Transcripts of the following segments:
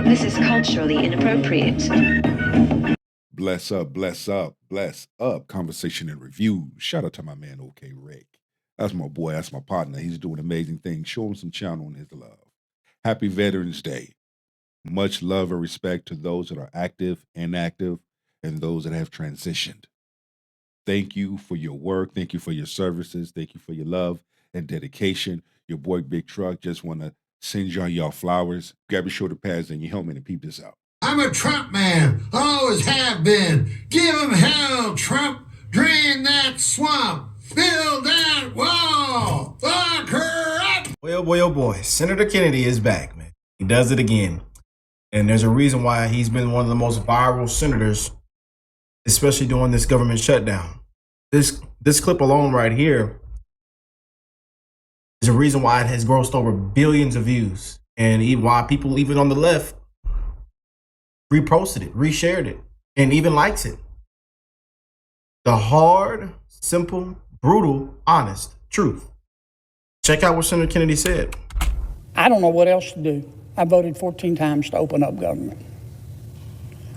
This is culturally inappropriate. Bless up, bless up, bless up. Conversation and review. Shout out to my man, OK Rick. That's my boy. That's my partner. He's doing amazing things. Show him some channel on his love. Happy Veterans Day. Much love and respect to those that are active, inactive, and those that have transitioned. Thank you for your work. Thank you for your services. Thank you for your love and dedication. Your boy Big Truck just want to send y'all flowers. Grab your shoulder pads and your helmet and peep this out. I'm a Trump man. Always have been. Give him hell, Trump. Drain that swamp. Build that wall. Fuck her up. Well, boy, oh boy. Senator Kennedy is back, man. He does it again. And there's a reason why he's been one of the most viral senators, especially during this government shutdown. This clip alone right here is a reason why it has grossed over billions of views. And why people, even on the left, reposted it, reshared it, and even likes it. The hard, simple, brutal, honest truth. Check out what Senator Kennedy said. I don't know what else to do. I voted 14 times to open up government.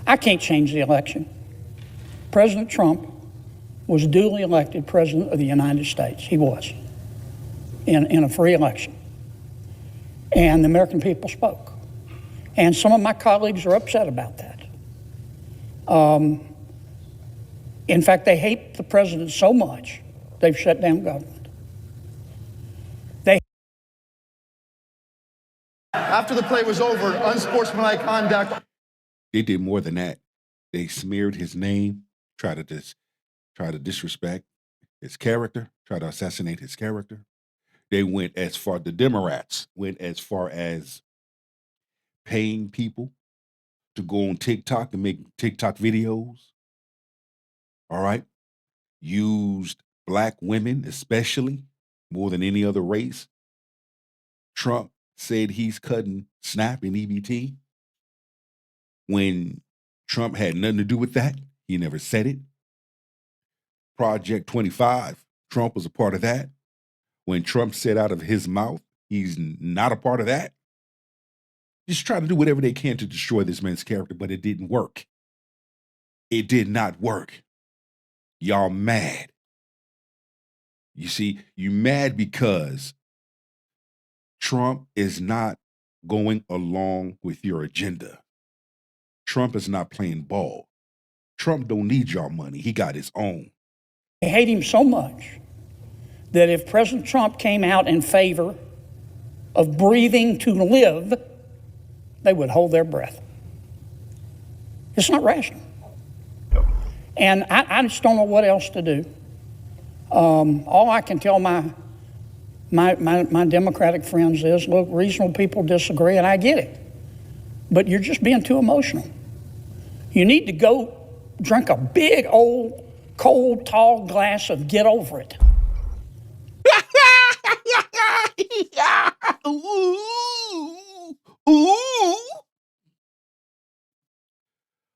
I can't change the election. President Trump was duly elected president of the United States. He was, in a free election. And the American people spoke. And some of my colleagues are upset about that. In fact, they hate the president so much, they've shut down government. After the play was over, unsportsmanlike conduct. They did more than that. They smeared his name, try to disrespect his character, try to assassinate his character. They went as far, the Democrats went as far as paying people to go on TikTok and make TikTok videos. All right. Used black women, especially, more than any other race. Trump said he's cutting SNAP and EBT. When Trump had nothing to do with that, he never said it. Project 25, Trump was a part of that. When Trump said out of his mouth, he's not a part of that. Just try to do whatever they can to destroy this man's character, but it didn't work. It did not work. Y'all mad. You see, you mad because Trump is not going along with your agenda. Trump is not playing ball. Trump don't need y'all money. He got his own. They hate him so much that if President Trump came out in favor of breathing to live, they would hold their breath. It's not rational. And I just don't know what else to do. All I can tell my Democratic friends is, look, reasonable people disagree, and I get it. But you're just being too emotional. You need to go drink a big, old, cold, tall glass of Get Over It. Ooh.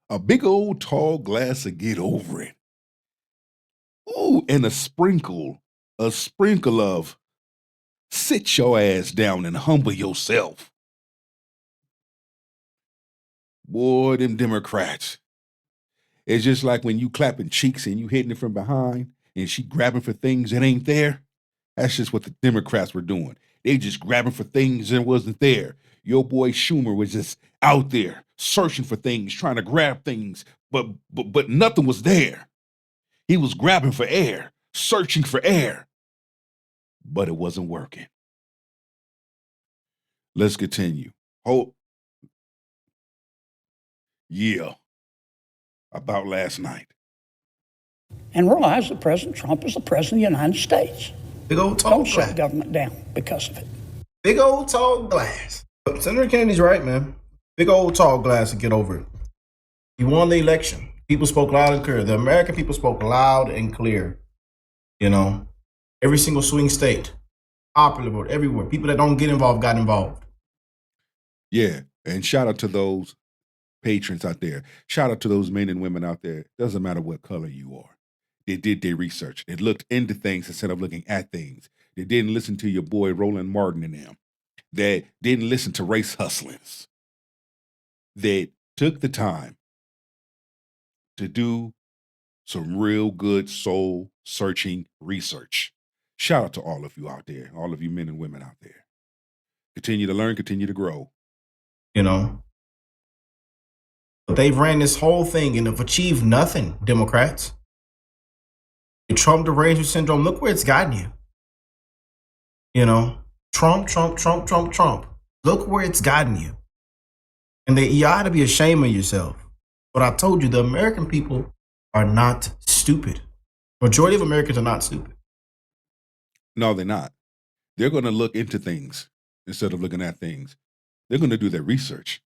A big old tall glass of Get Over It. Ooh, and a sprinkle of sit your ass down and humble yourself. Boy, them Democrats. It's just like when you clapping cheeks and you hitting it from behind and she grabbing for things that ain't there. That's just what the Democrats were doing. They just grabbing for things that wasn't there. Your boy Schumer was just out there searching for things, trying to grab things, but nothing was there. He was grabbing for air, searching for air, but it wasn't working. Let's continue. Yeah, about last night. And realize that President Trump is the president of the United States. Big old tall Don't glass. shut government down because of it. Big old tall glass. Senator Kennedy's right, man. Big old tall glass to Get Over It. He won the election. People spoke loud and clear. The American people spoke loud and clear. You know, every single swing state, popular vote, everywhere. People that don't get involved got involved. Yeah, and shout out to those patrons out there. Shout out to those men and women out there. Doesn't matter what color you are. They did their research. They looked into things instead of looking at things. They didn't listen to your boy Roland Martin and them. They didn't listen to race hustlings. that took the time to do some real good soul searching research. Shout out to all of you out there, all of you men and women out there. Continue to learn, continue to grow. You know, but they've ran this whole thing and have achieved nothing, Democrats. The Trump derangement syndrome, look where it's gotten you. You know, Trump. Look where it's gotten you. And you ought to be ashamed of yourself. But I told you, the American people are not stupid. Majority of Americans are not stupid. No, they're not. They're going to look into things instead of looking at things. They're going to do their research.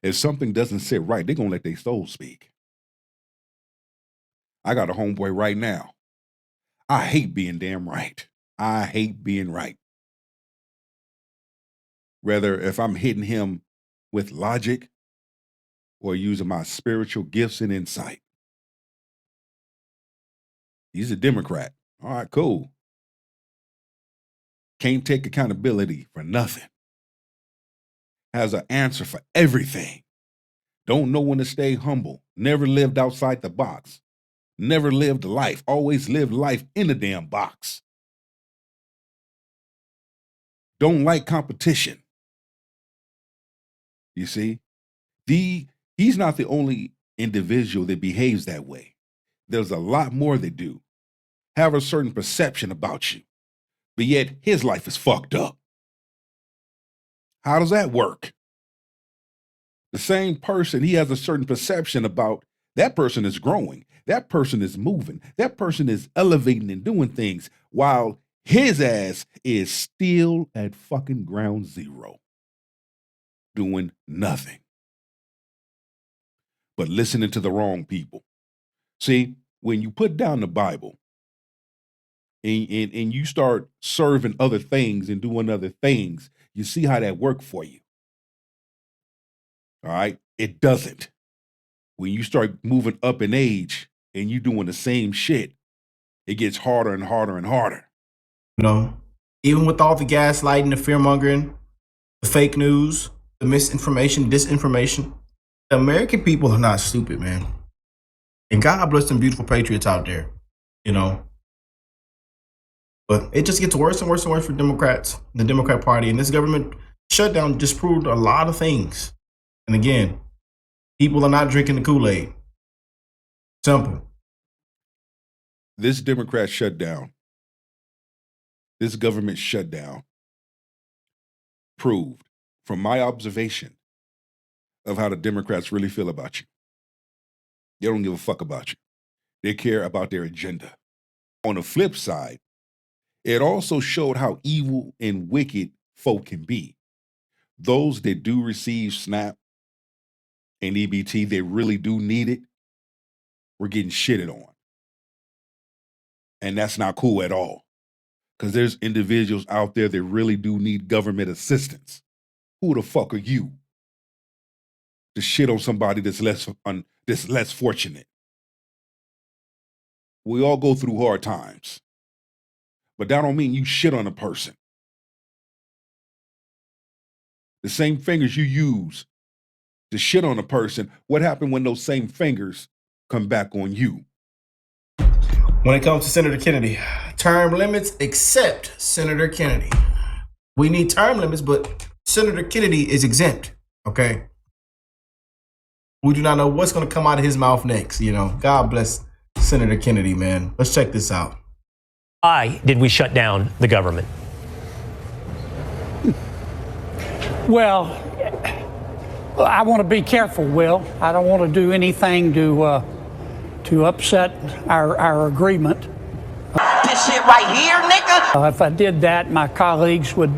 If something doesn't sit right, they're going to let their soul speak. I got a homeboy right now. I hate being damn right. I hate being right. Whether if I'm hitting him with logic or using my spiritual gifts and insight. He's a Democrat. All right, cool. Can't take accountability for nothing. Has an answer for everything. Don't know when to stay humble. Never lived outside the box. Never lived life. Always lived life in a damn box. Don't like competition. You see? He's not the only individual that behaves that way. There's a lot more that do. Have a certain perception about you. But yet his life is fucked up. How does that work? The same person, he has a certain perception about. That person is growing. That person is moving. That person is elevating and doing things while his ass is still at fucking ground zero. Doing nothing. But listening to the wrong people. See, when you put down the Bible and you start serving other things and doing other things, you see how that worked for you. All right? It doesn't. When you start moving up in age and you doing the same shit, it gets harder and harder and harder. You know, even with all the gaslighting, the fear-mongering, the fake news, the misinformation, disinformation, the American people are not stupid, man. And God bless them beautiful patriots out there, you know. But it just gets worse and worse and worse for Democrats, the Democrat Party. And this government shutdown just proved a lot of things. And again, people are not drinking the Kool-Aid. Simple. This Democrat shutdown, this government shutdown proved, from my observation of how the Democrats really feel about you, they don't give a fuck about you. They care about their agenda. On the flip side, it also showed how evil and wicked folk can be. Those that do receive SNAP and EBT, they really do need it, we're getting shitted on. And that's not cool at all. Because there's individuals out there that really do need government assistance. Who the fuck are you to shit on somebody that's less fortunate? We all go through hard times. But that don't mean you shit on a person. The same fingers you use to shit on a person, what happened when those same fingers come back on you? When it comes to Senator Kennedy, term limits except Senator Kennedy. We need term limits, but Senator Kennedy is exempt, okay? We do not know what's going to come out of his mouth next, you know. God bless Senator Kennedy, man. Let's check this out. Why did we shut down the government? Well, I want to be careful, Will. I don't want to do anything to upset our agreement. This shit right here, nigga. If I did that, my colleagues would,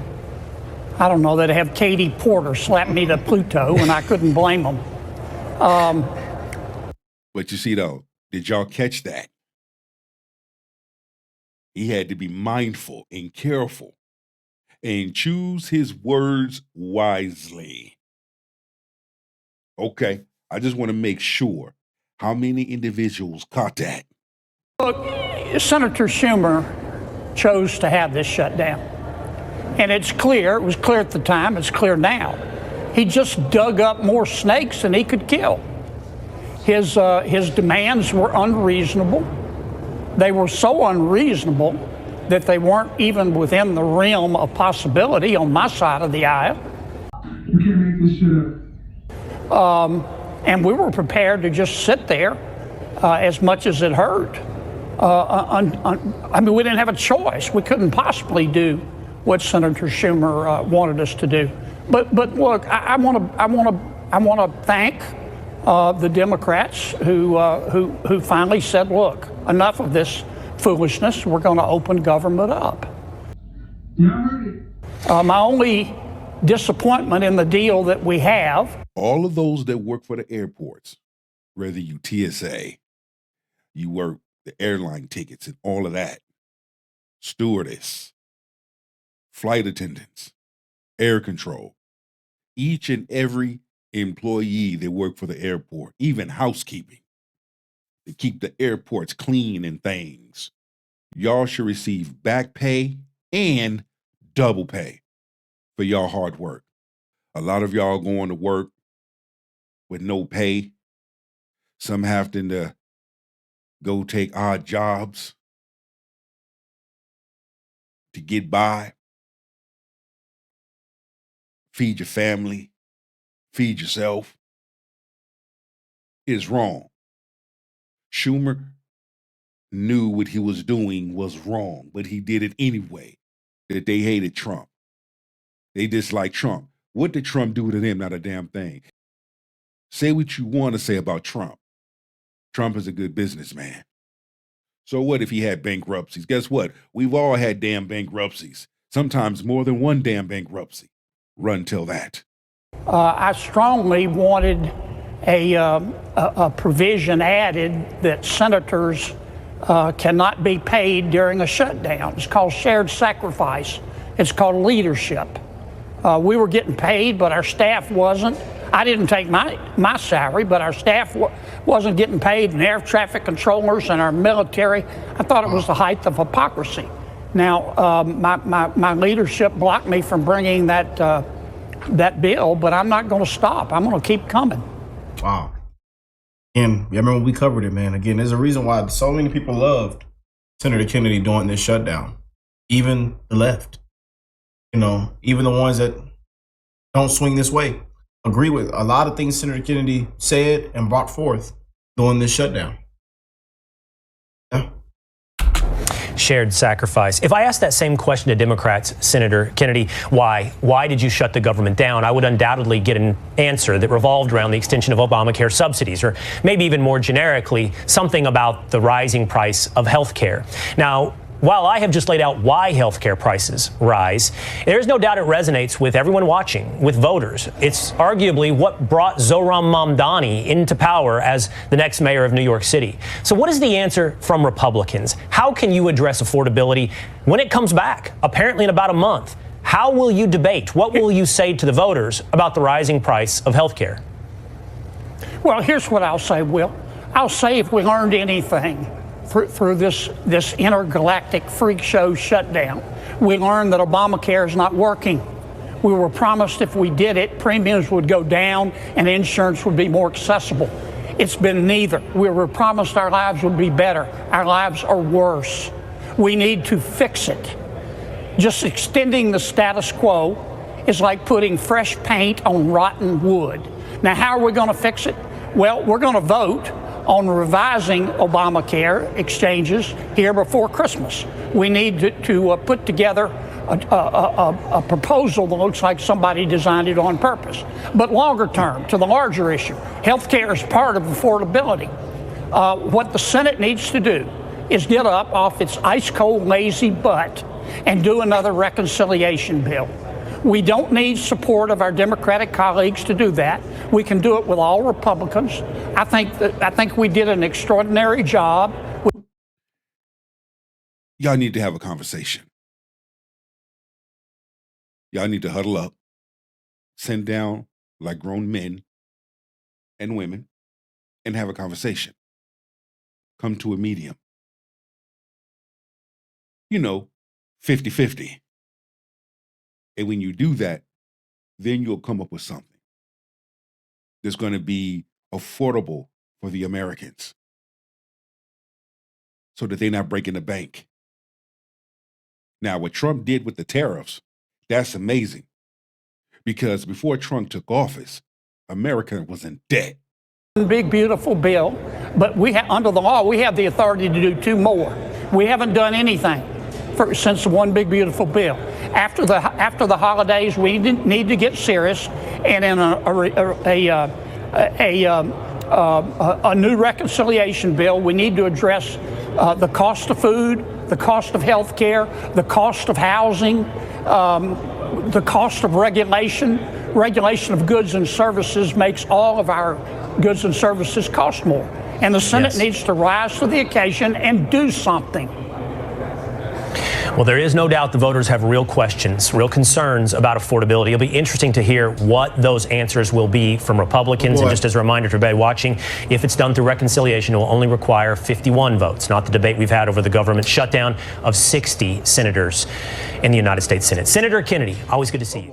I don't know, they'd have Katie Porter slap me to Pluto, and I couldn't blame them. But you see, though, did y'all catch that? He had to be mindful and careful and choose his words wisely. Okay, I just want to make sure. How many individuals caught that? Look, Senator Schumer chose to have this shutdown. And it's clear, it was clear at the time, it's clear now, He just dug up more snakes than he could kill. His demands were unreasonable. They were so unreasonable that they weren't even within the realm of possibility on my side of the aisle. You can't make this shit up. And we were prepared to just sit there as much as it hurt. I mean, we didn't have a choice. We couldn't possibly do what Senator Schumer wanted us to do. But look, I want to thank the Democrats who finally said, look, enough of this foolishness. We're going to open government up. Yeah, I heard it. My only disappointment in the deal that we have. All of those that work for the airports, whether you TSA, you work the airline tickets and all of that, stewardess, flight attendants, air control, each and every employee that work for the airport, even housekeeping, to keep the airports clean and things, y'all should receive back pay and double pay for y'all hard work. A lot of y'all going to work with no pay. Some having to go take odd jobs to get by, feed your family, feed yourself, is wrong. Schumer knew what he was doing was wrong, but he did it anyway. That they hated Trump. They disliked Trump. What did Trump do to them? Not a damn thing. Say what you want to say about Trump. Trump is a good businessman. So what if he had bankruptcies? Guess what? We've all had damn bankruptcies. Sometimes more than one damn bankruptcy. Run till that. I strongly wanted a provision added that senators cannot be paid during a shutdown. It's called shared sacrifice. It's called leadership. We were getting paid, but our staff wasn't. I didn't take my salary, but our staff wasn't getting paid, and air traffic controllers and our military. I thought it was the height of hypocrisy. Now, my leadership blocked me from bringing that bill, but I'm not going to stop. I'm going to keep coming. Wow. And I remember we covered it, man. Again, there's a reason why so many people loved Senator Kennedy during this shutdown. Even the left. You know, even the ones that don't swing this way. Agree with a lot of things Senator Kennedy said and brought forth during this shutdown. Yeah. Shared sacrifice. If I asked that same question to Democrats, Senator Kennedy, why did you shut the government down? I would undoubtedly get an answer that revolved around the extension of Obamacare subsidies, or maybe even more generically, something about the rising price of health care. Now, while I have just laid out why healthcare prices rise, there is no doubt it resonates with everyone watching, with voters. It's arguably what brought Zohran Mamdani into power as the next mayor of New York City. So what is the answer from Republicans? How can you address affordability when it comes back, apparently in about a month? How will you debate? What will you say to the voters about the rising price of healthcare? Well, here's what I'll say, Will. I'll say if we learned anything through this intergalactic freak show shutdown, we learned that Obamacare is not working. We were promised if we did it, premiums would go down and insurance would be more accessible. It's been neither. We were promised our lives would be better. Our lives are worse. We need to fix it. Just extending the status quo is like putting fresh paint on rotten wood. Now, how are we going to fix it? Well, we're going to vote on revising Obamacare exchanges here before Christmas. We need to put together a proposal that looks like somebody designed it on purpose. But longer term, to the larger issue, health care is part of affordability. What the Senate needs to do is get up off its ice-cold, lazy butt and do another reconciliation bill. We don't need support of our Democratic colleagues to do that. We can do it with all Republicans. I think we did an extraordinary job. Y'all need to have a conversation. Y'all need to huddle up, sit down like grown men and women, and have a conversation. Come to a medium. 50-50. And when you do that, then you'll come up with something. that's going to be affordable for the Americans so that they're not breaking the bank. Now, what Trump did with the tariffs, that's amazing. Because before Trump took office, America was in debt. Big, beautiful bill, but under the law, we have the authority to do 2 more. We haven't done anything since the one big, beautiful bill. After the holidays, we need to get serious, and in a new reconciliation bill, we need to address the cost of food, the cost of health care, the cost of housing, the cost of regulation. Regulation of goods and services makes all of our goods and services cost more. And the Senate needs to rise to the occasion and do something. Well, there is no doubt the voters have real questions, real concerns about affordability. It'll be interesting to hear what those answers will be from Republicans. And just as a reminder to everybody watching, if it's done through reconciliation, it will only require 51 votes, not the debate we've had over the government shutdown of 60 senators in the United States Senate. Senator Kennedy, always good to see you.